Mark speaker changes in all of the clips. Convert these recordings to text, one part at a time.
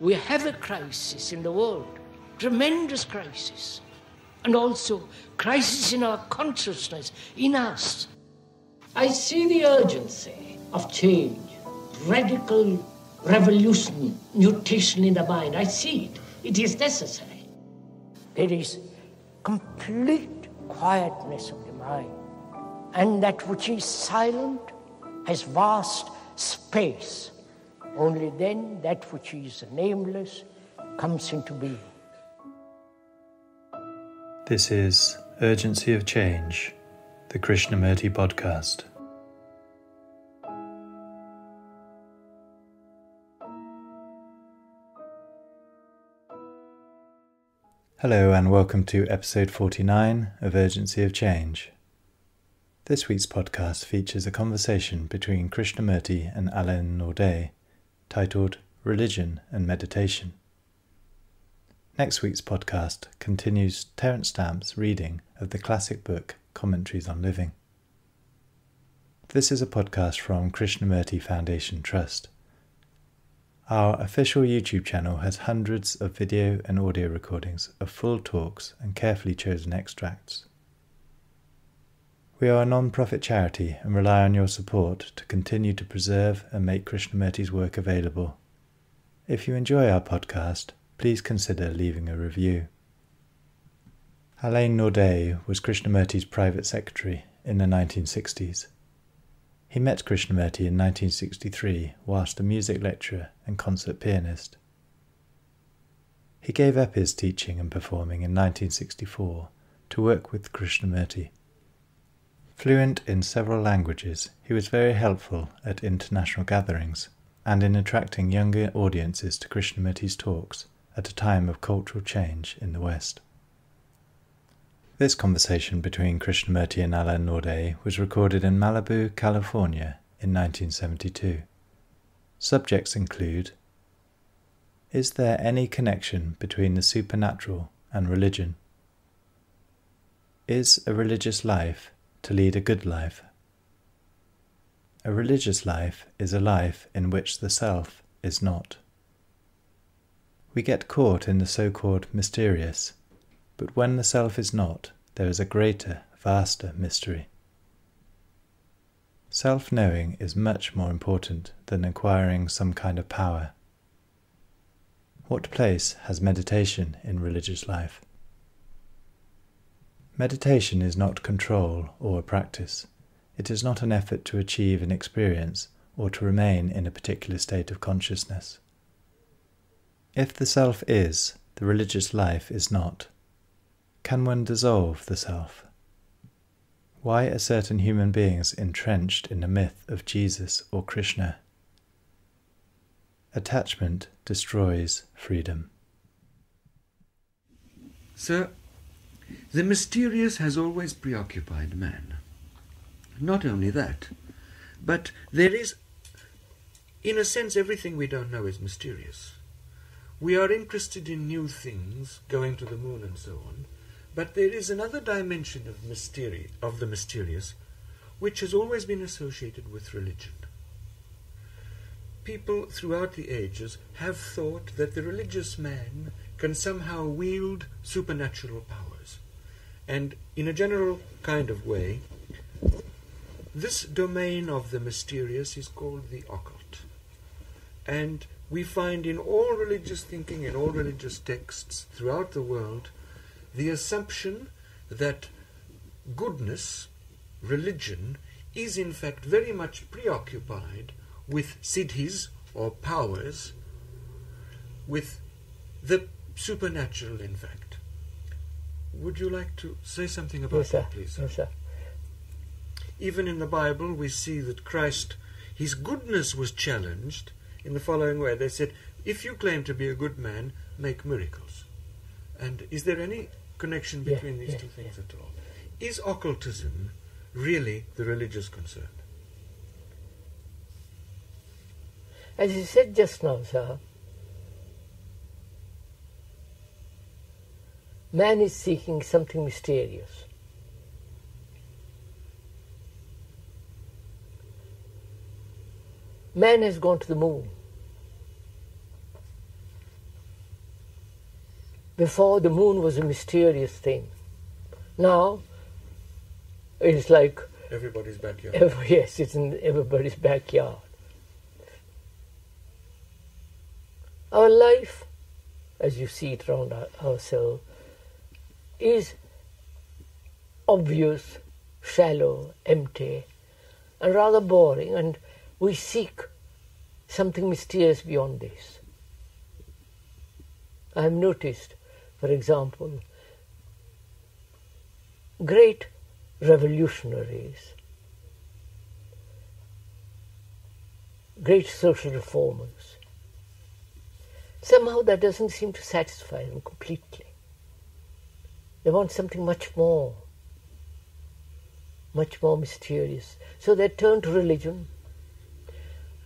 Speaker 1: We have a crisis in the world, tremendous crisis, and also crisis in our consciousness, in us. I see the urgency of change, radical revolution, mutation in the mind. I see it. It is necessary. There is complete quietness of the mind, and that which is silent has vast space. Only then that which is nameless comes into being.
Speaker 2: This is Urgency of Change, the Krishnamurti podcast. Hello and welcome to episode 49 of Urgency of Change. This week's podcast features a conversation between Krishnamurti and Alain Naudé, titled Religion and Meditation. Next week's podcast continues Terence Stamp's reading of the classic book Commentaries on Living. This is a podcast from Krishnamurti Foundation Trust. Our official YouTube channel has hundreds of video and audio recordings of full talks and carefully chosen extracts. We are a non-profit charity and rely on your support to continue to preserve and make Krishnamurti's work available. If you enjoy our podcast, please consider leaving a review. Alain Naudé was Krishnamurti's private secretary in the 1960s. He met Krishnamurti in 1963 whilst a music lecturer and concert pianist. He gave up his teaching and performing in 1964 to work with Krishnamurti. Fluent in several languages, he was very helpful at international gatherings and in attracting younger audiences to Krishnamurti's talks at a time of cultural change in the West. This conversation between Krishnamurti and Alain Naudé was recorded in Malibu, California in 1972. Subjects include: is there any connection between the supernatural and religion? Is a religious life to lead a good life? A religious life is a life in which the self is not. We get caught in the so-called mysterious, but when the self is not, there is a greater, vaster mystery. Self-knowing is much more important than acquiring some kind of power. What place has meditation in religious life? Meditation is not control or a practice. It is not an effort to achieve an experience or to remain in a particular state of consciousness. If the self is, the religious life is not. Can one dissolve the self? Why are certain human beings entrenched in the myth of Jesus or Krishna? Attachment destroys freedom.
Speaker 3: Sir, the mysterious has always preoccupied man. Not only that, but there is, in a sense, everything we don't know is mysterious. We are interested in new things, going to the moon and so on, but there is another dimension of the mysterious, which has always been associated with religion. People throughout the ages have thought that the religious man can somehow wield supernatural powers. And in a general kind of way, this domain of the mysterious is called the occult. And we find in all religious thinking, in all religious texts throughout the world, the assumption that goodness, religion, is in fact very much preoccupied with siddhis or powers, with the supernatural in fact. Would you like to say something about that, please?
Speaker 1: Yes, sir.
Speaker 3: Even in the Bible we see that Christ, his goodness was challenged in the following way. They said, if you claim to be a good man, make miracles. And is there any connection between these two things at all? Is occultism really the religious concern?
Speaker 1: As you said just now, sir, man is seeking something mysterious. Man has gone to the moon. Before, the moon was a mysterious thing. Now, it's like...
Speaker 3: Everybody's backyard.
Speaker 1: Yes, it's in everybody's backyard. Our life, as you see it around ourselves, is obvious, shallow, empty, and rather boring, and we seek something mysterious beyond this. I have noticed, for example, great revolutionaries, great social reformers. Somehow that doesn't seem to satisfy them completely. They want something much more mysterious. So they turn to religion,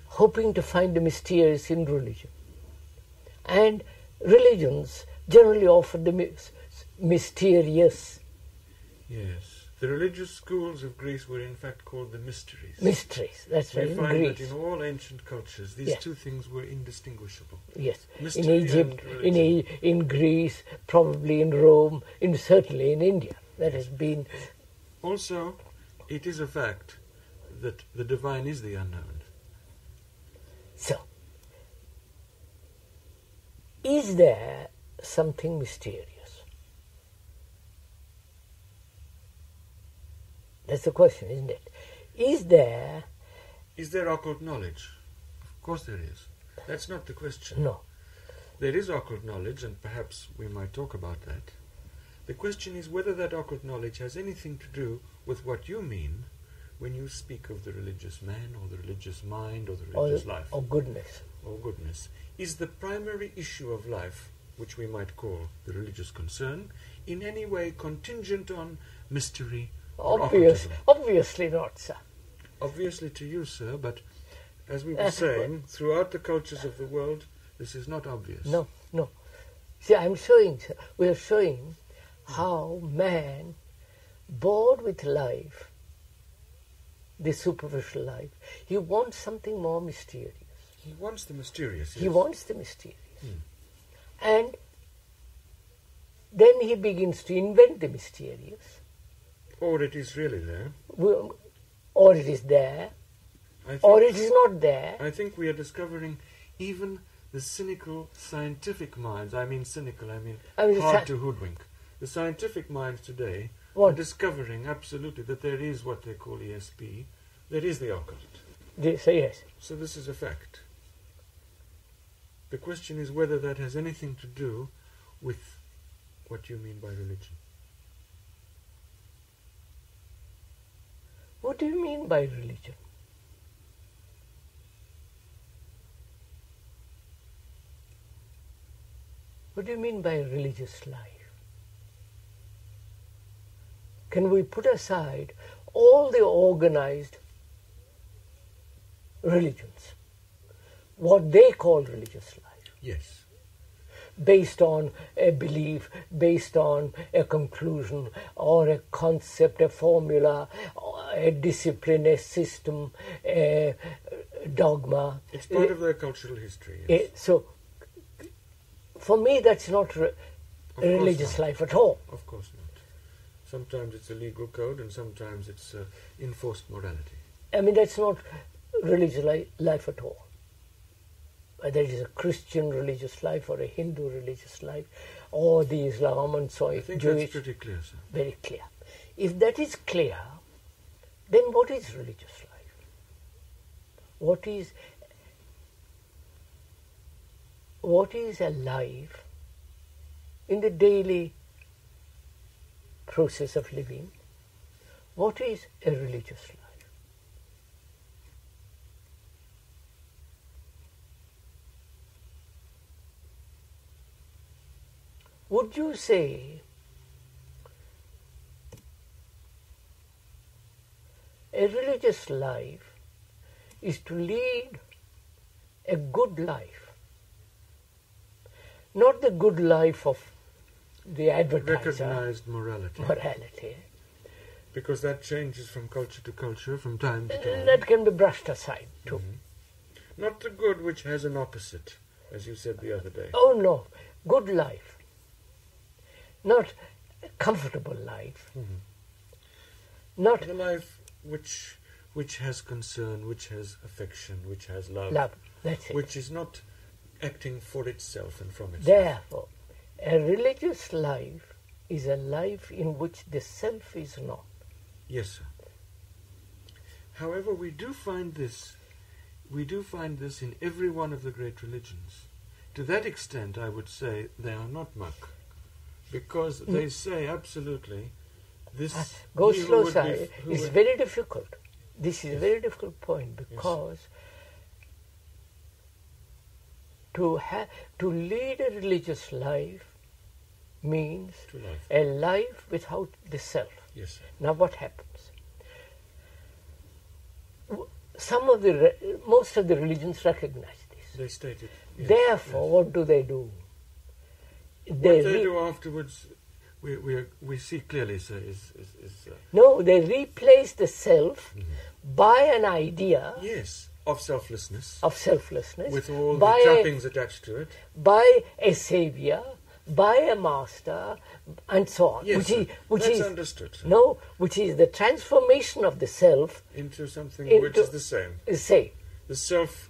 Speaker 1: hoping to find the mysterious in religion. And religions generally offer the mysterious.
Speaker 3: Yes. The religious schools of Greece were in fact called the mysteries.
Speaker 1: Mysteries, that's right,
Speaker 3: We
Speaker 1: in
Speaker 3: find
Speaker 1: Greece.
Speaker 3: that in all ancient cultures, these two things were indistinguishable.
Speaker 1: Yes,
Speaker 3: Mystery
Speaker 1: in Egypt,
Speaker 3: and religion.
Speaker 1: in Greece, probably in Rome, certainly in India. That has been...
Speaker 3: Also, it is a fact that the divine is the unknown.
Speaker 1: So, is there something mysterious? That's the question, isn't it? Is there
Speaker 3: occult knowledge? Of course there is. That's not the question.
Speaker 1: No.
Speaker 3: There is occult knowledge, and perhaps we might talk about that. The question is whether that occult knowledge has anything to do with what you mean when you speak of the religious man, or the religious mind, or the religious life.
Speaker 1: Or goodness.
Speaker 3: Or goodness. Is the primary issue of life, which we might call the religious concern, in any way contingent on mystery or occultism?
Speaker 1: Obviously not, sir.
Speaker 3: Obviously to you, sir, but as we were saying, throughout the cultures of the world, this is not obvious.
Speaker 1: No. See, we are showing how man, bored with life, the superficial life, he wants something more mysterious.
Speaker 3: He wants the mysterious, yes.
Speaker 1: He wants the mysterious. And then he begins to invent the mysterious.
Speaker 3: Or it is really there.
Speaker 1: Or it is there. Or it is not there.
Speaker 3: I think we are discovering even the cynical scientific minds. I mean cynical, I mean hard to hoodwink. The scientific minds today are discovering absolutely that there is what they call ESP. There is the occult.
Speaker 1: Yes.
Speaker 3: So this is a fact. The question is whether that has anything to do with what you mean by religion.
Speaker 1: What do you mean by religion? What do you mean by religious life? Can we put aside all the organized religions, what they call religious life?
Speaker 3: Yes.
Speaker 1: Based on a belief, based on a conclusion, or a concept, a formula, a discipline, a system, a dogma.
Speaker 3: It's part of their cultural history. Yes.
Speaker 1: So, for me, that's not religious life at all.
Speaker 3: Of course not. Sometimes it's a legal code, and sometimes it's enforced morality.
Speaker 1: I mean, that's not religious life at all. Whether it is a Christian religious life or a Hindu religious life, or the Islam and so on.
Speaker 3: I think
Speaker 1: Jewish,
Speaker 3: that's pretty clear, sir.
Speaker 1: Very clear. If that is clear, then what is religious life? What is a life in the daily process of living? What is a religious life? Would you say a religious life is to lead a good life? Not the good life of the advertiser.
Speaker 3: Recognized morality. Because that changes from culture to culture, from time to time.
Speaker 1: That can be brushed aside too.
Speaker 3: Mm-hmm. Not the good which has an opposite, as you said the other day.
Speaker 1: Oh no, good life. not a comfortable life, not
Speaker 3: The life which has concern, which has affection, which has love,
Speaker 1: love. That's it.
Speaker 3: which is not acting for itself and from itself.
Speaker 1: Therefore, a religious life is a life in which the self is not.
Speaker 3: Yes, sir. However, we do find this in every one of the great religions. To that extent, I would say they are not muck, because they say absolutely this.
Speaker 1: Go
Speaker 3: he who
Speaker 1: slow,
Speaker 3: would
Speaker 1: sir.
Speaker 3: be- who
Speaker 1: It's
Speaker 3: would-
Speaker 1: very difficult. This is a very difficult point because to lead a religious life means
Speaker 3: To life.
Speaker 1: a life without the self.
Speaker 3: Yes, sir.
Speaker 1: Now, what happens? Most of the religions recognize this.
Speaker 3: They stated. Yes,
Speaker 1: Therefore,
Speaker 3: yes.
Speaker 1: what do?
Speaker 3: What they do afterwards, we see clearly, sir, is
Speaker 1: No, they replace the self by an idea
Speaker 3: yes, of selflessness,
Speaker 1: of selflessness,
Speaker 3: with all the
Speaker 1: by
Speaker 3: trappings attached to it.
Speaker 1: by a savior, by a master, and so on.
Speaker 3: Yes, sir.
Speaker 1: which
Speaker 3: That's
Speaker 1: is
Speaker 3: understood, sir.
Speaker 1: no, which is the transformation of the self
Speaker 3: Into something
Speaker 1: into
Speaker 3: which is the same.
Speaker 1: Say,
Speaker 3: The self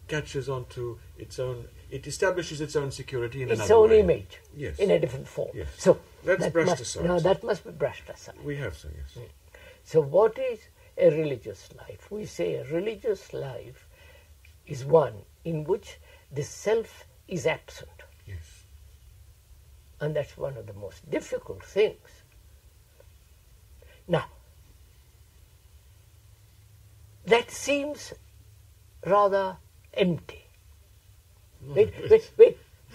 Speaker 3: catches onto its own. It establishes its own security in
Speaker 1: its
Speaker 3: another
Speaker 1: own
Speaker 3: way.
Speaker 1: image
Speaker 3: Yes.
Speaker 1: in a different form.
Speaker 3: Yes.
Speaker 1: So
Speaker 3: That's
Speaker 1: that
Speaker 3: brushed
Speaker 1: must,
Speaker 3: aside,
Speaker 1: now
Speaker 3: sir.
Speaker 1: that must be brushed aside.
Speaker 3: We have, sir. Yes.
Speaker 1: So what is a religious life? We say a religious life is one in which the self is absent.
Speaker 3: Yes.
Speaker 1: And that's one of the most difficult things. Now, that seems rather empty. Wait,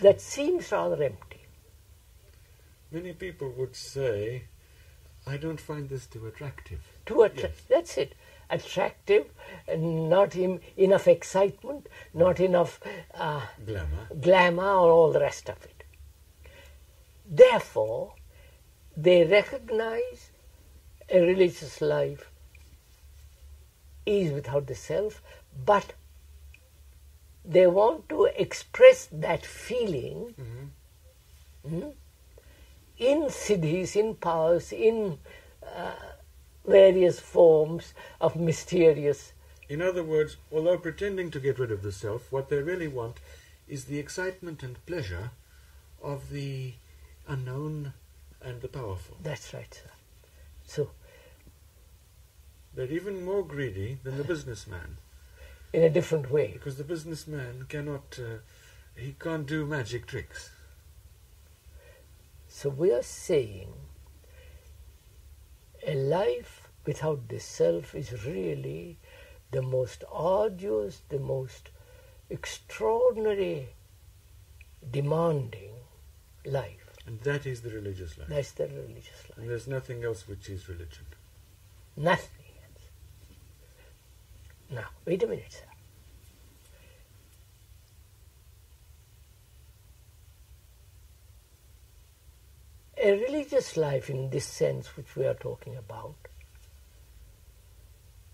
Speaker 1: that seems rather empty.
Speaker 3: Many people would say, "I don't find this too attractive."
Speaker 1: That's it. Attractive, not enough excitement, not enough glamour or all the rest of it. Therefore, they recognize a religious life is without the self, but they want to express that feeling in siddhis, in powers, in various forms of mysterious.
Speaker 3: In other words, although pretending to get rid of the self, what they really want is the excitement and pleasure of the unknown and the powerful.
Speaker 1: That's right, sir. So,
Speaker 3: They're even more greedy than the businessman,
Speaker 1: in a different way.
Speaker 3: because the businessman he can't do magic tricks.
Speaker 1: So we are saying a life without the self is really the most arduous, the most extraordinary, demanding life.
Speaker 3: And that is the religious life.
Speaker 1: That's the religious
Speaker 3: And
Speaker 1: life.
Speaker 3: there's nothing else which is religion.
Speaker 1: Nothing else. Now, wait a minute, sir. A religious life in this sense which we are talking about,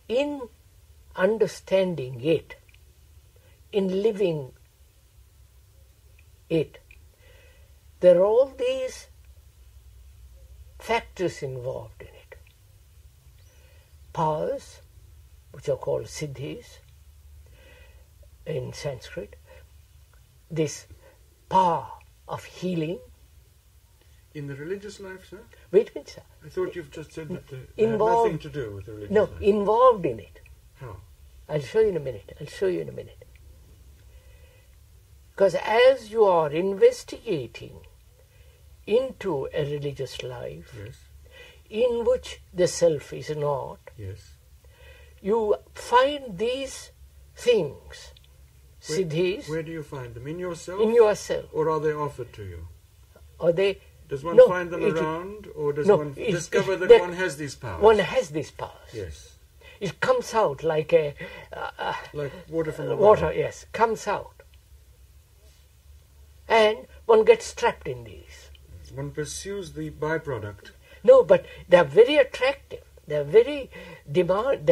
Speaker 1: in understanding it, in living it, there are all these factors involved in it. Powers, which are called siddhis in Sanskrit, this power of healing.
Speaker 3: In the religious life, sir?
Speaker 1: Wait a minute, sir.
Speaker 3: I thought you've just said that they had
Speaker 1: Involved-
Speaker 3: nothing to do with the religious
Speaker 1: No,
Speaker 3: life.
Speaker 1: involved in it.
Speaker 3: How?
Speaker 1: I'll show you in a minute. Because as you are investigating into a religious life
Speaker 3: Yes,
Speaker 1: in which the self is not,
Speaker 3: yes.
Speaker 1: you find these things, siddhis,
Speaker 3: Where do you find them? In yourself?
Speaker 1: in yourself.
Speaker 3: Or are they offered to you?
Speaker 1: Or they
Speaker 3: Does one
Speaker 1: No,
Speaker 3: find them
Speaker 1: it-
Speaker 3: around, or does
Speaker 1: no,
Speaker 3: one
Speaker 1: it-
Speaker 3: discover
Speaker 1: it-
Speaker 3: that
Speaker 1: that
Speaker 3: one has these powers?
Speaker 1: one has these powers.
Speaker 3: Yes,
Speaker 1: It comes out like a
Speaker 3: like water from the
Speaker 1: water,
Speaker 3: well.
Speaker 1: yes, comes out. And one gets trapped in these.
Speaker 3: One pursues the byproduct.
Speaker 1: No, but they're very attractive. They're very they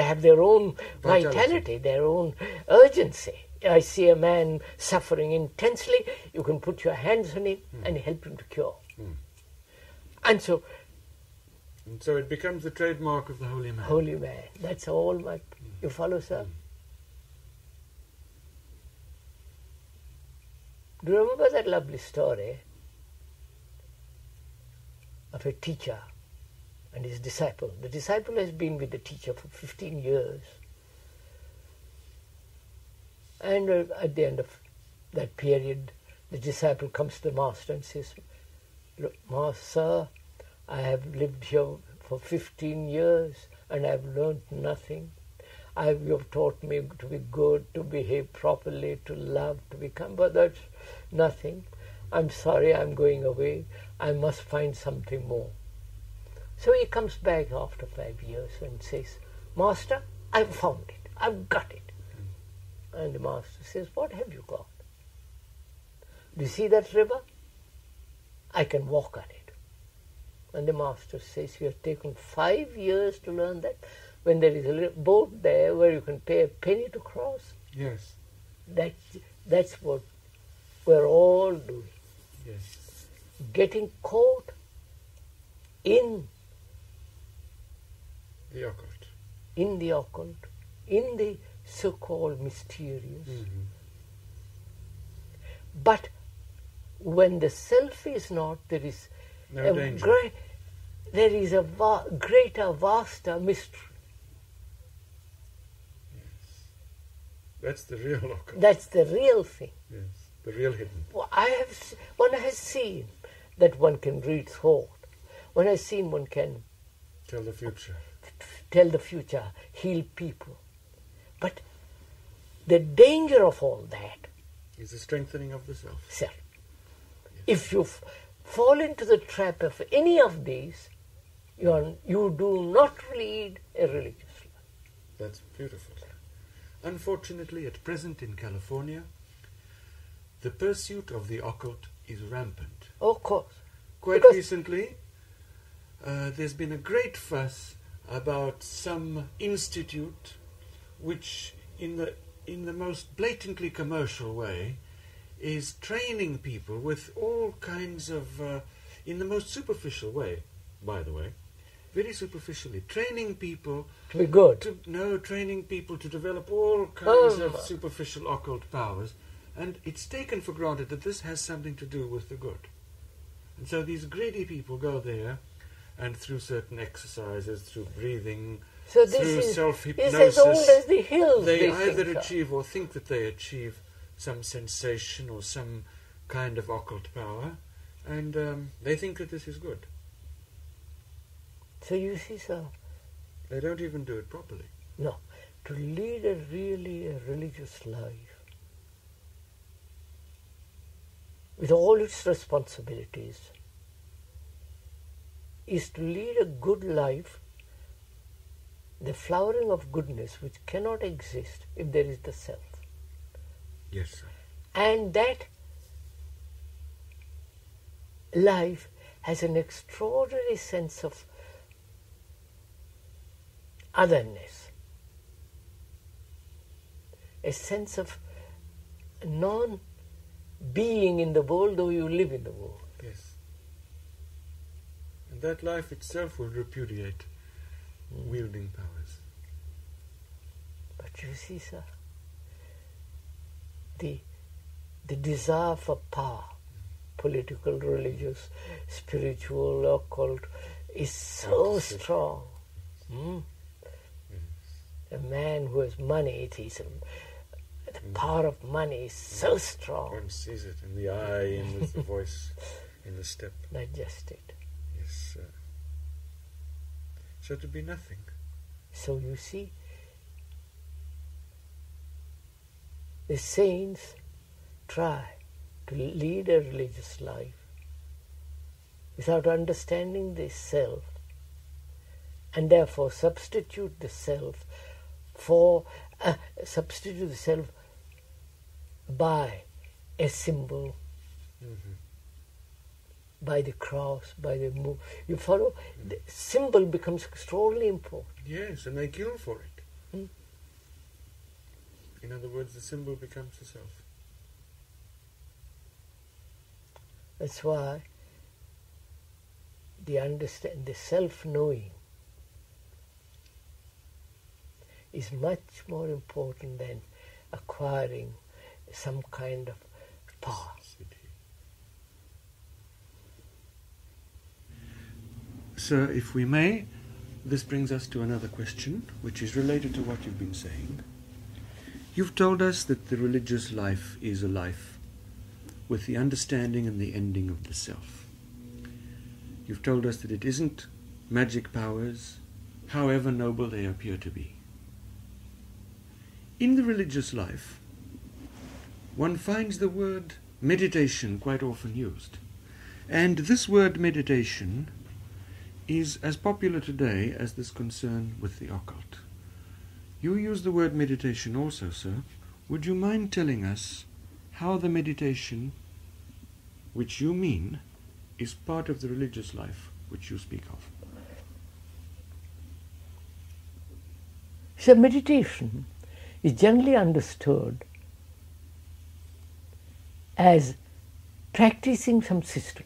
Speaker 1: have their own vitality, their own urgency. I see a man suffering intensely, you can put your hands on him and help him to cure. And so
Speaker 3: it becomes the trademark of the holy man.
Speaker 1: holy man, that's all my... You follow, sir? Do you remember that lovely story of a teacher and his disciple? The disciple has been with the teacher for 15 years. And at the end of that period, the disciple comes to the master and says, "Look, Master, I have lived here for 15 years and I have learned nothing. You have taught me to be good, to behave properly, to love, to become, but that's nothing. I'm sorry, I'm going away. I must find something more." So he comes back after 5 years and says, "Master, I've found it. I've got it." And the master says, "What have you got? Do you see that river? I can walk on it." And the master says, "You have taken 5 years to learn that, when there is a little boat there where you can pay a penny to cross."
Speaker 3: Yes.
Speaker 1: That's what we're all doing.
Speaker 3: Yes.
Speaker 1: Getting caught in
Speaker 3: The occult.
Speaker 1: in the occult, in the so-called mysterious. But when the self is not, there is
Speaker 3: No danger.
Speaker 1: there is a greater, vaster mystery.
Speaker 3: That's the real occult.
Speaker 1: That's the real thing.
Speaker 3: Yes. The real hidden.
Speaker 1: Well, one has seen that one can read thought. One has seen one can
Speaker 3: Tell the future.
Speaker 1: tell the future, heal people. But the danger of all that,
Speaker 3: Is the strengthening of the self.
Speaker 1: sir, if you fall into the trap of any of these, you do not lead a religious life.
Speaker 3: That's beautiful. Unfortunately, at present in California, the pursuit of the occult is rampant.
Speaker 1: Of course.
Speaker 3: Quite
Speaker 1: Because-
Speaker 3: recently, there's been a great fuss about some institute which, in the most blatantly commercial way, is training people with all kinds of, in the most superficial way, by the way, very superficially, training people
Speaker 1: To be good.
Speaker 3: training people to develop all kinds
Speaker 1: Oh.
Speaker 3: of superficial occult powers, and it's taken for granted that this has something to do with the good. And so these greedy people go there, and through certain exercises, through breathing,
Speaker 1: So this
Speaker 3: through
Speaker 1: is as
Speaker 3: self-hypnosis,
Speaker 1: old as the hills.
Speaker 3: they
Speaker 1: think
Speaker 3: either
Speaker 1: so.
Speaker 3: achieve or think that they achieve some sensation or some kind of occult power, and they think that this is good.
Speaker 1: So you see, sir,
Speaker 3: They don't even do it properly.
Speaker 1: no, to lead a religious life with all its responsibilities is to lead a good life, the flowering of goodness which cannot exist if there is the self.
Speaker 3: Yes, sir.
Speaker 1: And that life has an extraordinary sense of otherness, a sense of non-being in the world, though you live in the world.
Speaker 3: Yes. And that life itself will repudiate wielding powers.
Speaker 1: But you see, sir, the desire for power, political, religious, spiritual, occult, is so strong. A man who has money, the power of money is so strong.
Speaker 3: One sees it in the eye, in the voice, in the step.
Speaker 1: Not just it.
Speaker 3: Yes, sir. So to be nothing.
Speaker 1: So you see, the saints try to lead a religious life without understanding the self, and therefore substitute the self by a symbol, by the cross, by the move. You follow? The symbol becomes extraordinarily important.
Speaker 3: Yes, and they kill for it. In other words, the symbol becomes the self.
Speaker 1: That's why the self-knowing is much more important than acquiring some kind of power.
Speaker 3: Sir, if we may, this brings us to another question, which is related to what you've been saying. You've told us that the religious life is a life with the understanding and the ending of the self. You've told us that it isn't magic powers, however noble they appear to be. In the religious life, one finds the word meditation quite often used. And this word meditation is as popular today as this concern with the occult. You use the word meditation also, sir. Would you mind telling us how the meditation which you mean is part of the religious life which you speak of?
Speaker 1: So meditation is generally understood as practicing some system.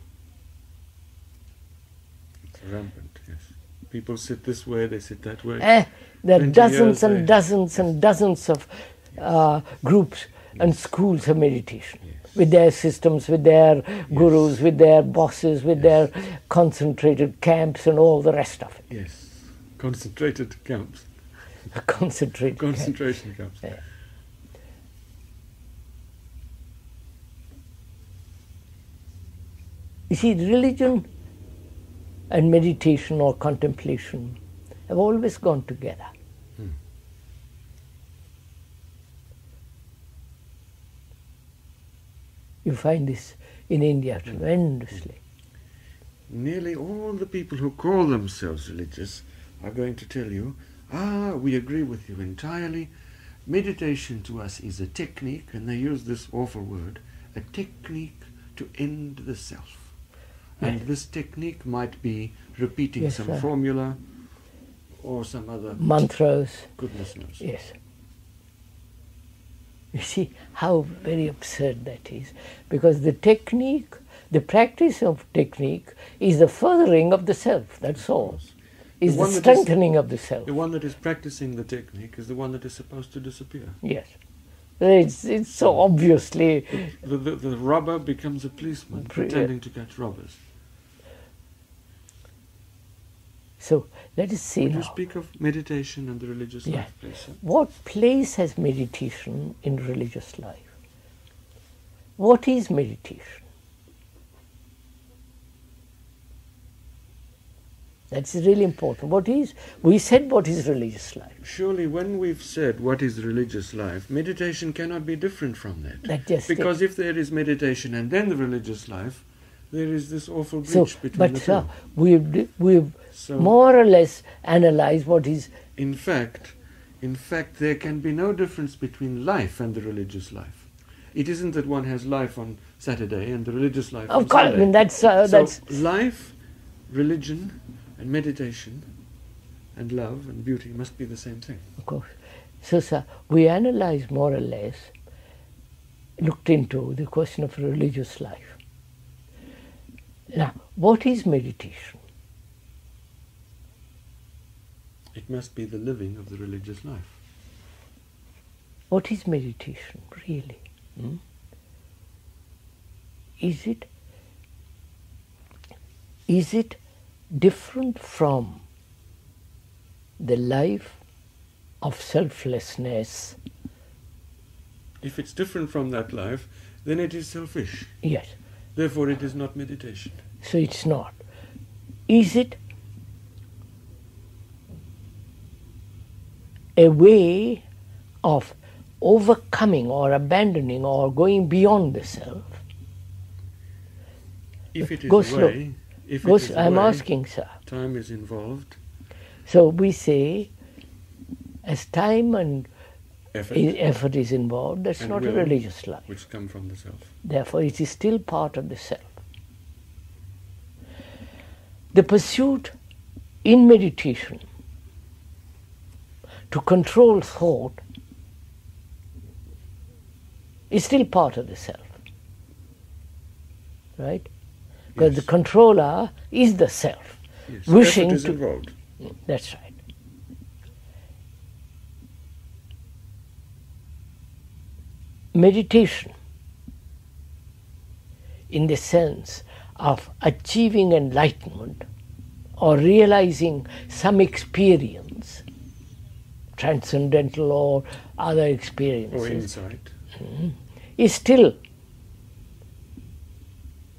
Speaker 3: It's rampant, yes. People sit this way, they sit that way.
Speaker 1: There are
Speaker 3: 20
Speaker 1: dozens
Speaker 3: years
Speaker 1: and
Speaker 3: they-
Speaker 1: dozens and dozens of groups and schools of meditation,
Speaker 3: Yes.
Speaker 1: with their systems, with their gurus, with their bosses, with their concentrated camps and all the rest of it.
Speaker 3: Yes. Concentrated camps.
Speaker 1: Concentrated camps.
Speaker 3: Concentration camps.
Speaker 1: Yeah. You see, religion and meditation or contemplation have always gone together. You find this in India tremendously.
Speaker 3: Nearly all the people who call themselves religious are going to tell you, we agree with you entirely. Meditation to us is a technique, and they use this awful word, a technique to end the self. And this technique might be repeating
Speaker 1: Yes,
Speaker 3: some
Speaker 1: sir.
Speaker 3: formula or some other
Speaker 1: Mantras,
Speaker 3: goodness knows.
Speaker 1: yes. You see how very absurd that is, because the technique, the practice of technique is the furthering of the self, that's all. Is the
Speaker 3: one that is-
Speaker 1: strengthening of the self.
Speaker 3: The one that is practicing the technique is the one that is supposed to disappear.
Speaker 1: Yes. It's so obviously,
Speaker 3: The robber becomes a policeman, pretending to catch robbers.
Speaker 1: so let us see
Speaker 3: Would you
Speaker 1: now.
Speaker 3: speak of meditation and the religious
Speaker 1: Yeah.
Speaker 3: life, please, sir?
Speaker 1: What place has meditation in religious life? What is meditation? That's really important. We said what is religious life.
Speaker 3: Surely when we've said what is religious life, meditation cannot be different from that.
Speaker 1: That just
Speaker 3: Because if there is meditation and then the religious life, there is this awful
Speaker 1: So,
Speaker 3: breach between
Speaker 1: but
Speaker 3: the
Speaker 1: sir,
Speaker 3: two.
Speaker 1: we've
Speaker 3: So,
Speaker 1: more or less analyzed what is.
Speaker 3: in fact, there can be no difference between life and the religious life. It isn't that one has life on Saturday and the religious life on
Speaker 1: Of course, I
Speaker 3: Sunday.
Speaker 1: mean that's
Speaker 3: So life, religion, and meditation, and love and beauty must be the same thing.
Speaker 1: of course. So, sir, we analyzed more or less, looked into the question of religious life. Now, what is meditation?
Speaker 3: It must be the living of the religious life.
Speaker 1: What is meditation, really? Hmm? Is it different from the life of selflessness?
Speaker 3: If it's different from that life, then it is selfish.
Speaker 1: Yes.
Speaker 3: Therefore it is not meditation.
Speaker 1: So it's not. Is it a way of overcoming or abandoning or going beyond the self?
Speaker 3: If it is
Speaker 1: Go
Speaker 3: a
Speaker 1: slow.
Speaker 3: way, if
Speaker 1: Go
Speaker 3: it is a
Speaker 1: I'm
Speaker 3: way,
Speaker 1: asking, sir.
Speaker 3: time is involved,
Speaker 1: So we say, as time and
Speaker 3: effort,
Speaker 1: effort is involved, that's
Speaker 3: And
Speaker 1: not a
Speaker 3: will.
Speaker 1: religious life.
Speaker 3: which come from the self.
Speaker 1: Therefore, it is still part of the self. The pursuit in meditation to control thought is still part of the self. Right? because the controller is the self,
Speaker 3: Yes.
Speaker 1: wishing
Speaker 3: Effort is
Speaker 1: to.
Speaker 3: involved.
Speaker 1: That's right. Meditation, in the sense of achieving enlightenment or realizing some experience, transcendental or other
Speaker 3: Or
Speaker 1: experiences,
Speaker 3: insight.
Speaker 1: is still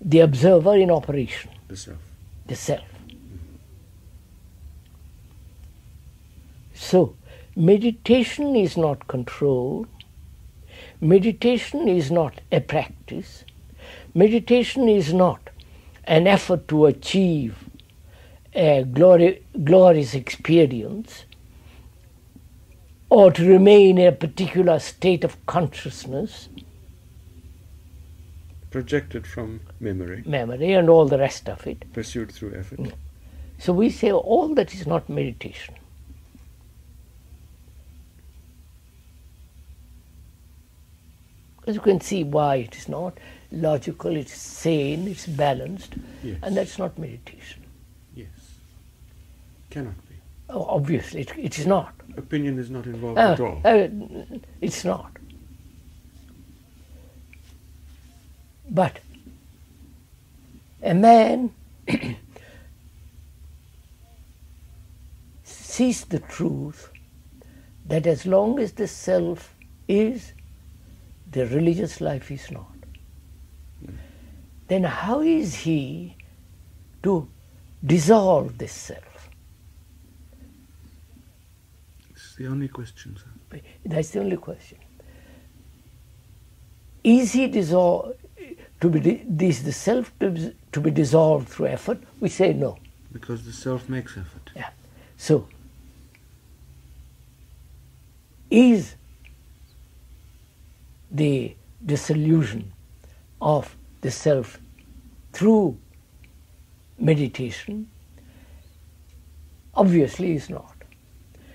Speaker 1: the observer in operation,
Speaker 3: The self.
Speaker 1: the self. So, meditation is not control, meditation is not a practice, meditation is not an effort to achieve a glorious experience or to remain in a particular state of consciousness,
Speaker 3: Projected from memory.
Speaker 1: memory and all the rest of it.
Speaker 3: Pursued through effort.
Speaker 1: So we say all that is not meditation. As you can see why it is not logical, it's sane, it's balanced,
Speaker 3: Yes.
Speaker 1: and that's not meditation.
Speaker 3: Yes. Cannot be.
Speaker 1: Oh, obviously, it is not.
Speaker 3: Opinion is not involved at all.
Speaker 1: It's not. But a man sees the truth that as long as the self is, the religious life is not. Then how is he to dissolve this self?
Speaker 3: It's the only question, sir.
Speaker 1: That's the only question. Is he dissolved? Is the self to be dissolved through effort? We say no.
Speaker 3: Because the self makes effort.
Speaker 1: Yeah. So, is the dissolution of the self through meditation? Obviously is not.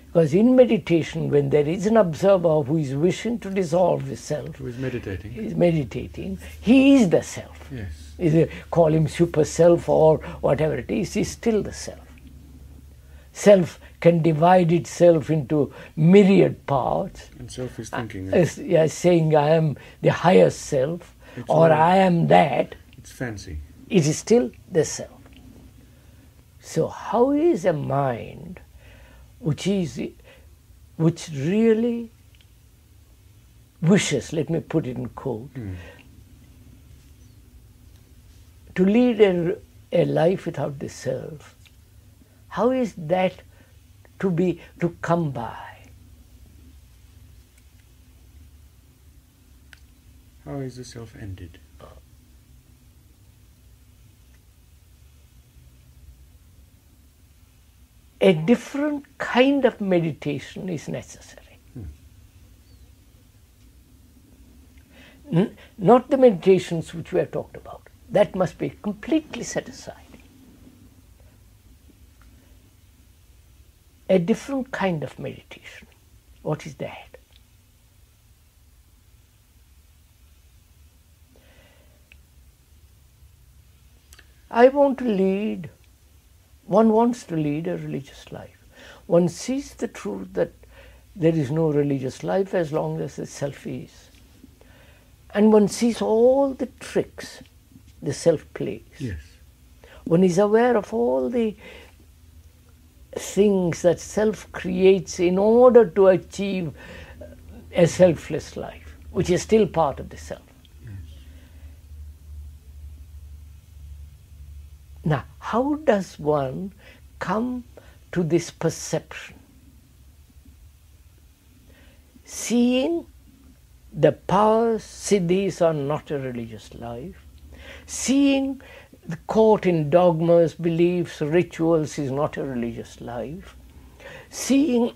Speaker 1: Because in meditation, when there is an observer who is wishing to dissolve the self,
Speaker 3: Who is meditating.
Speaker 1: he is the self.
Speaker 3: Yes.
Speaker 1: Either call him super self or whatever it is, he's still the self. Self can divide itself into myriad parts,
Speaker 3: And self is thinking.
Speaker 1: saying I am the higher self
Speaker 3: It's
Speaker 1: or
Speaker 3: all-
Speaker 1: I am that.
Speaker 3: It's fancy.
Speaker 1: It is still the self. So how is a mind which really wishes, let me put it in quote, to lead a life without the self, how is that to come by?
Speaker 3: How is the self ended?
Speaker 1: A different kind of meditation is necessary. Not the meditations which we have talked about. That must be completely set aside. A different kind of meditation. What is that? One wants to lead a religious life. One sees the truth that there is no religious life as long as the self is. And one sees all the tricks the self plays.
Speaker 3: Yes.
Speaker 1: One is aware of all the things that self creates in order to achieve a selfless life, which is still part of the self.
Speaker 3: Yes.
Speaker 1: Now, how does one come to this perception? Seeing the powers, siddhis are not a religious life. Seeing the caught in dogmas, beliefs, rituals is not a religious life. Seeing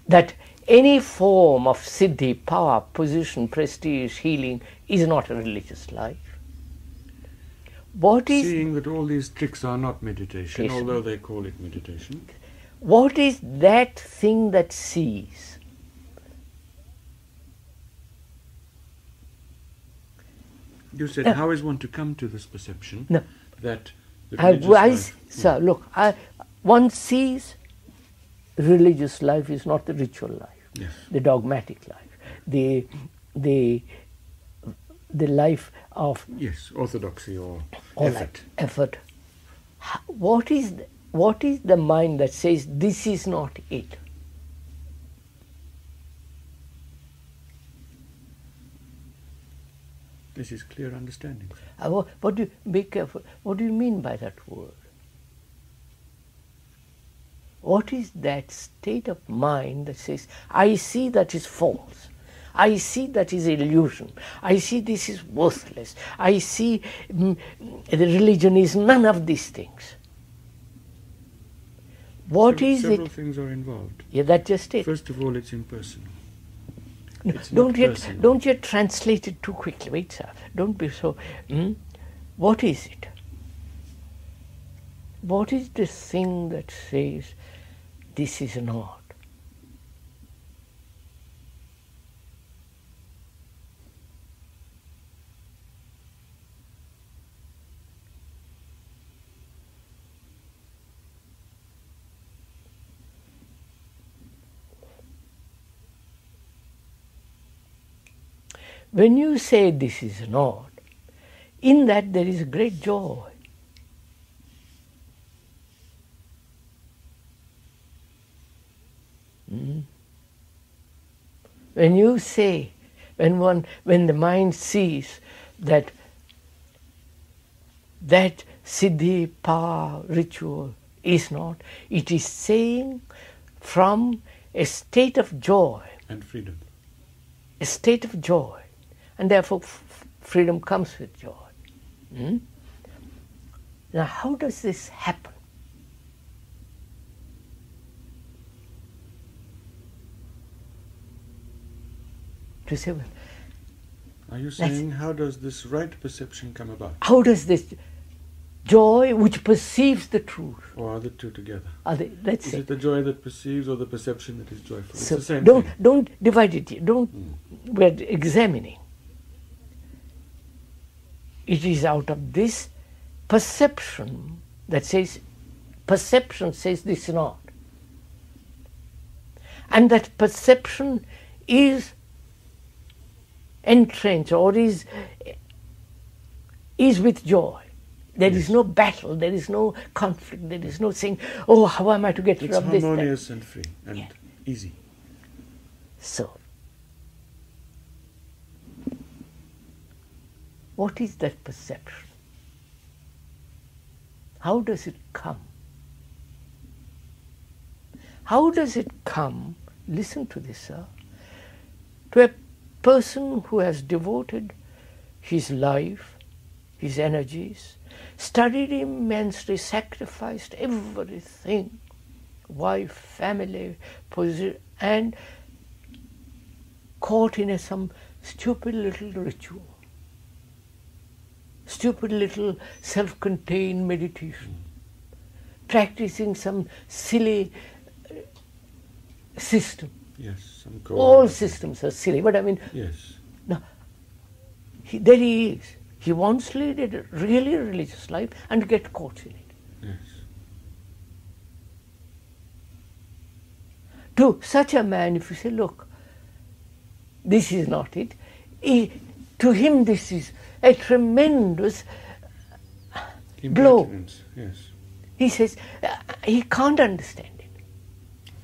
Speaker 1: that any form of siddhi, power, position, prestige, healing is not a religious life.
Speaker 3: Seeing that all these tricks are not meditation,
Speaker 1: Yes.
Speaker 3: although they call it meditation.
Speaker 1: What is that thing that sees?
Speaker 3: You said, how is one to come to this perception?
Speaker 1: No,
Speaker 3: that the religious life...
Speaker 1: Sir, look, one sees religious life is not the ritual life,
Speaker 3: Yes.
Speaker 1: the dogmatic life, the life of...
Speaker 3: Yes, orthodoxy or
Speaker 1: all
Speaker 3: effort.
Speaker 1: that effort. What is the mind that says this is not it?
Speaker 3: This is clear understanding.
Speaker 1: What do you, be careful, what do you mean by that word? What is that state of mind that says, I see that is false, I see that is illusion, I see this is worthless, I see the religion is none of these things? What is it?
Speaker 3: Several things are involved.
Speaker 1: Yeah, that's just it.
Speaker 3: First of all, it's impersonal. It's
Speaker 1: Don't
Speaker 3: not personal.
Speaker 1: don't yet translate it too quickly. Wait, sir. Don't be so. What is it? What is this thing that says this is not? When you say this is not, in that there is great joy. When you say, when the mind sees that siddhi, power, ritual is not, it is saying from a state of joy.
Speaker 3: And freedom.
Speaker 1: A state of joy. And therefore freedom comes with joy. Now how does this happen? To say, well,
Speaker 3: are you saying how does this right perception come about?
Speaker 1: How does this joy which perceives the truth?
Speaker 3: Or are the two together?
Speaker 1: Let's
Speaker 3: Is
Speaker 1: say.
Speaker 3: it the joy that perceives or the perception that is joyful?
Speaker 1: So
Speaker 3: it's the same
Speaker 1: don't
Speaker 3: thing.
Speaker 1: don't divide it here. We're examining. It is out of this perception that says, perception says this is not. And that perception is entrenched or is with joy. There is no battle, there is no conflict, there is no saying, oh, how am I to get rid of this?
Speaker 3: It's harmonious and free and easy.
Speaker 1: So, what is that perception? How does it come? How does it come, listen to this, sir, to a person who has devoted his life, his energies, studied immensely, sacrificed everything, wife, family, position, and caught in some stupid little ritual, stupid little self-contained meditation, practicing some silly system.
Speaker 3: Yes, some
Speaker 1: All systems are silly, but I mean,
Speaker 3: yes.
Speaker 1: now, there he is. He wants to lead a really religious life and get caught in it.
Speaker 3: Yes.
Speaker 1: To such a man, if you say, look, this is not it, to him this is a tremendous blow.
Speaker 3: Impertinence, yes.
Speaker 1: He says, he can't understand it.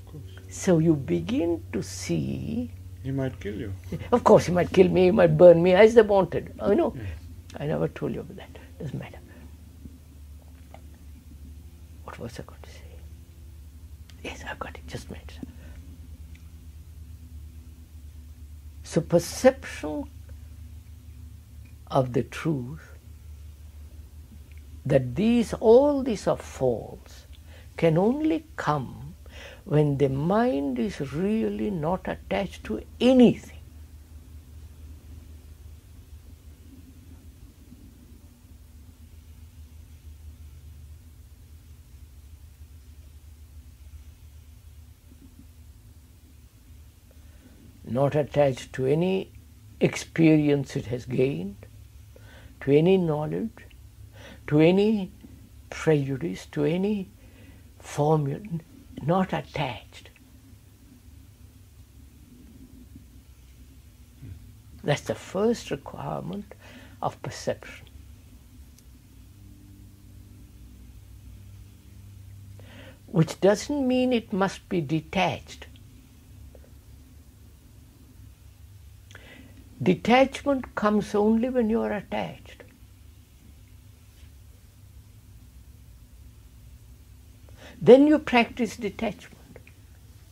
Speaker 3: Of course.
Speaker 1: So you begin to see,
Speaker 3: He might kill you.
Speaker 1: of course he might kill me, he might burn me as they wanted. I know.
Speaker 3: Yes.
Speaker 1: I never told you about that. Doesn't matter. What was I going to say? Yes, I've got it. Just a minute. So perception of the truth that all these are false can only come when the mind is really not attached to anything. Not attached to any experience it has gained, to any knowledge, to any prejudice, to any formula, not attached. That's the first requirement of perception. Which doesn't mean it must be detached. Detachment comes only when you are attached. Then you practice detachment.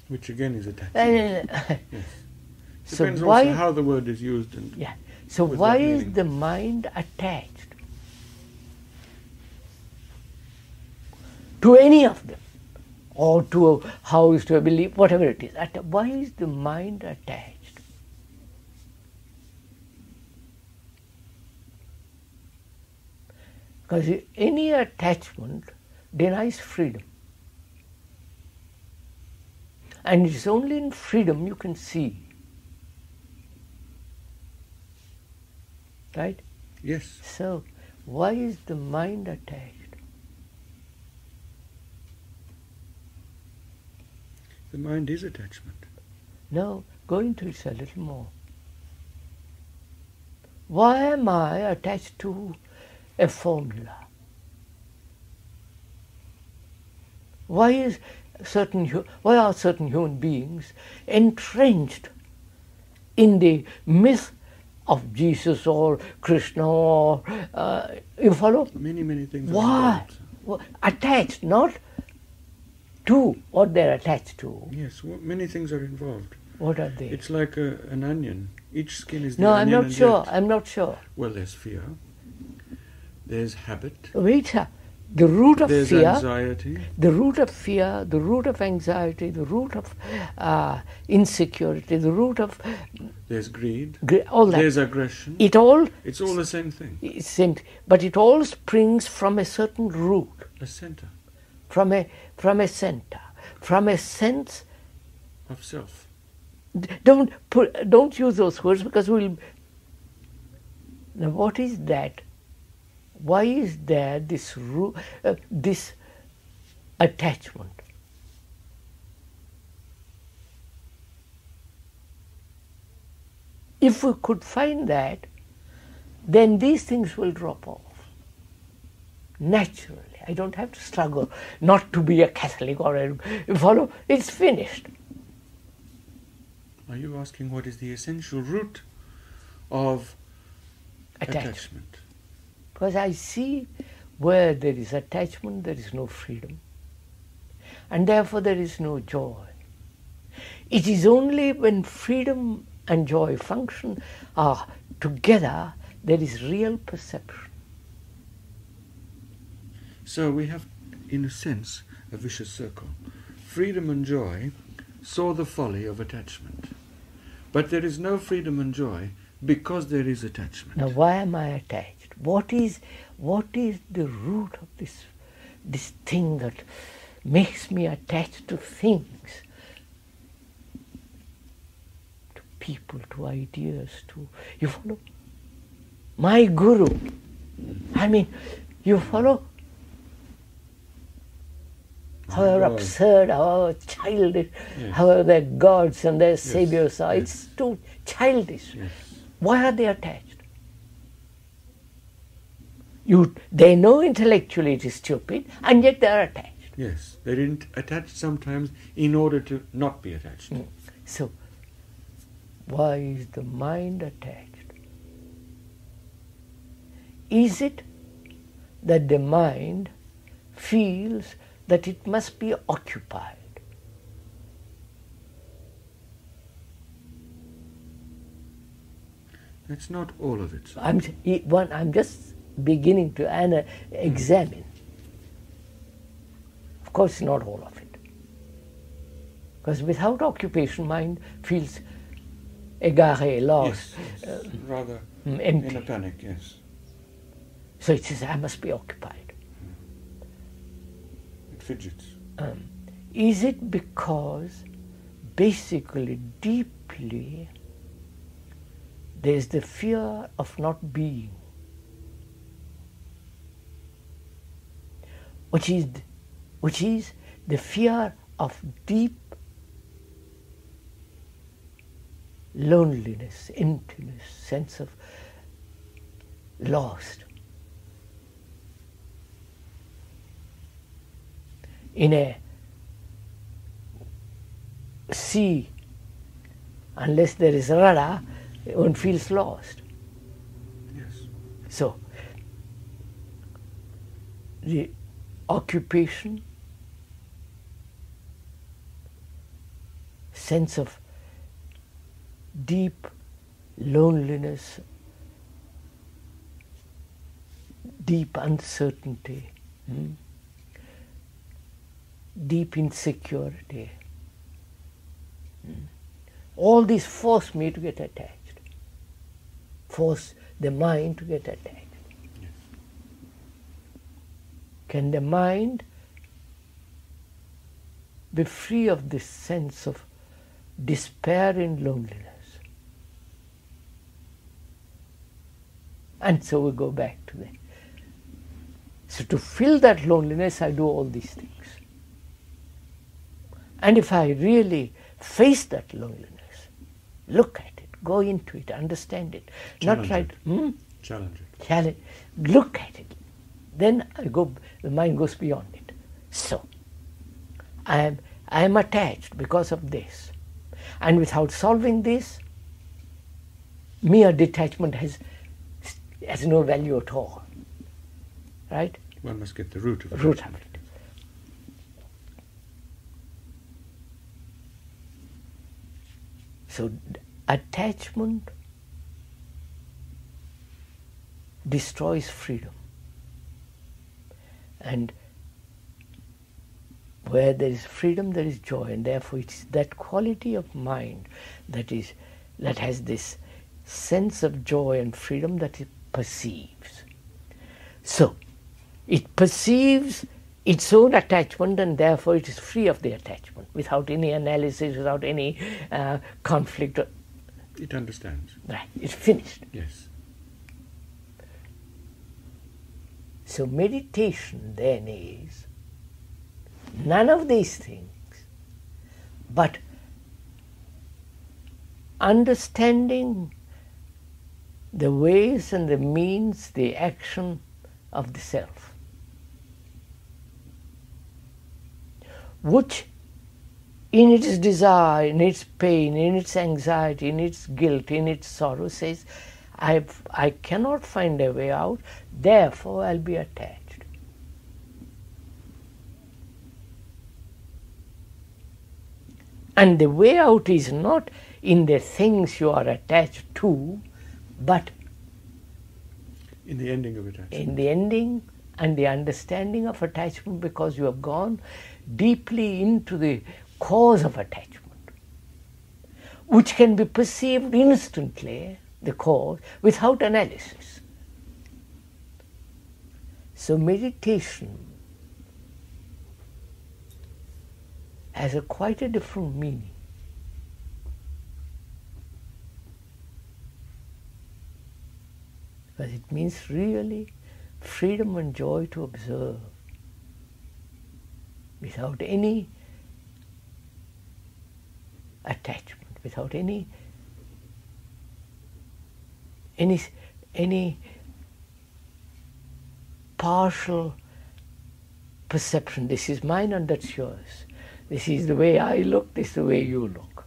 Speaker 3: Which again is attachment. Yes.
Speaker 1: So
Speaker 3: Depends
Speaker 1: why,
Speaker 3: also how the word is used. And
Speaker 1: yeah. So
Speaker 3: with
Speaker 1: why
Speaker 3: that
Speaker 1: is
Speaker 3: meaning.
Speaker 1: the mind attached to any of them? Or to a house, to a belief, whatever it is. Why is the mind attached? Because any attachment denies freedom. And it's only in freedom you can see. Right?
Speaker 3: Yes.
Speaker 1: So, why is the mind attached?
Speaker 3: The mind is attachment.
Speaker 1: No, go into it a little more. Why am I attached to a formula? Why are certain human beings entrenched in the myth of Jesus or Krishna or you follow?
Speaker 3: Many things.
Speaker 1: Why? Attached, not to what they're attached to.
Speaker 3: Yes, many things are involved.
Speaker 1: What are they?
Speaker 3: It's like an onion. Each skin is the
Speaker 1: No,
Speaker 3: onion.
Speaker 1: I'm not sure.
Speaker 3: Well, there's fear. There's habit.
Speaker 1: Wait, the root of
Speaker 3: There's
Speaker 1: fear,
Speaker 3: anxiety.
Speaker 1: the root of fear, the root of anxiety, the root of insecurity, the root of
Speaker 3: There's greed.
Speaker 1: all that.
Speaker 3: There's aggression.
Speaker 1: It's all
Speaker 3: the same thing.
Speaker 1: same, but it all springs from a certain root,
Speaker 3: A center
Speaker 1: from a center, from a sense.
Speaker 3: of self.
Speaker 1: Don't use those words because we'll. Now, what is that? Why is there this this attachment? If we could find that, then these things will drop off naturally. I don't have to struggle not to be a Catholic or you follow. It's finished.
Speaker 3: Are you asking what is the essential root of attachment?
Speaker 1: Because I see where there is attachment, there is no freedom. And therefore there is no joy. It is only when freedom and joy function together, there is real perception.
Speaker 3: So we have, in a sense, a vicious circle. Freedom and joy saw the folly of attachment. But there is no freedom and joy because there is attachment.
Speaker 1: Now why am I attached? What is the root of this thing that makes me attached to things, to people, to ideas, to, you follow? My guru. I mean, you follow? However absurd, however childish, however their gods and their saviors are, it's too childish.
Speaker 3: Yes.
Speaker 1: Why are they attached? They know intellectually it is stupid, and yet they are attached.
Speaker 3: Yes, they didn't attach sometimes in order to not be attached.
Speaker 1: So, why is the mind attached? Is it that the mind feels that it must be occupied?
Speaker 3: That's not all of it.
Speaker 1: I'm just beginning to examine. Of course, not all of it. Because without occupation, mind feels égaré, lost,
Speaker 3: Yes. Rather
Speaker 1: empty.
Speaker 3: in a panic, yes.
Speaker 1: So it says, I must be occupied.
Speaker 3: It fidgets.
Speaker 1: Is it because, basically, deeply, there's the fear of not being? which is the fear of deep loneliness, emptiness, sense of lost. In a sea, unless there is rudder, one feels lost.
Speaker 3: Yes.
Speaker 1: So, the occupation, sense of deep loneliness, deep uncertainty, deep insecurity. All these force me to get attached, force the mind to get attached.
Speaker 3: Yes.
Speaker 1: Can the mind be free of this sense of despair and loneliness? And so we go back to that. So to fill that loneliness, I do all these things. And if I really face that loneliness, look at it, go into it, understand it,
Speaker 3: Challenge
Speaker 1: not try
Speaker 3: it. Challenge it.
Speaker 1: challenge, look at it, then the mind goes beyond it. So, I am attached because of this. And without solving this, mere detachment has no value at all. Right?
Speaker 3: One must get the root of it.
Speaker 1: Root of it. So attachment destroys freedom. And where there is freedom, there is joy, and therefore it's that quality of mind that has this sense of joy and freedom that it perceives. So it perceives its own attachment, and therefore it is free of the attachment, without any analysis, without any conflict.
Speaker 3: It understands.
Speaker 1: Right, it's finished.
Speaker 3: Yes.
Speaker 1: So meditation then is none of these things, but understanding the ways and the means, the action of the self, which in its desire, in its pain, in its anxiety, in its guilt, in its sorrow says, I cannot find a way out, therefore I'll be attached. And the way out is not in the things you are attached to, but
Speaker 3: in the ending of attachment.
Speaker 1: In the ending and the understanding of attachment, because you have gone deeply into the cause of attachment, which can be perceived instantly, the cause, without analysis. So meditation has quite a different meaning. Because it means really freedom and joy to observe without any attachment, without any partial perception. This is mine and that's yours. This is the way I look, this is the way you look.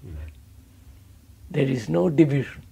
Speaker 1: There is no division.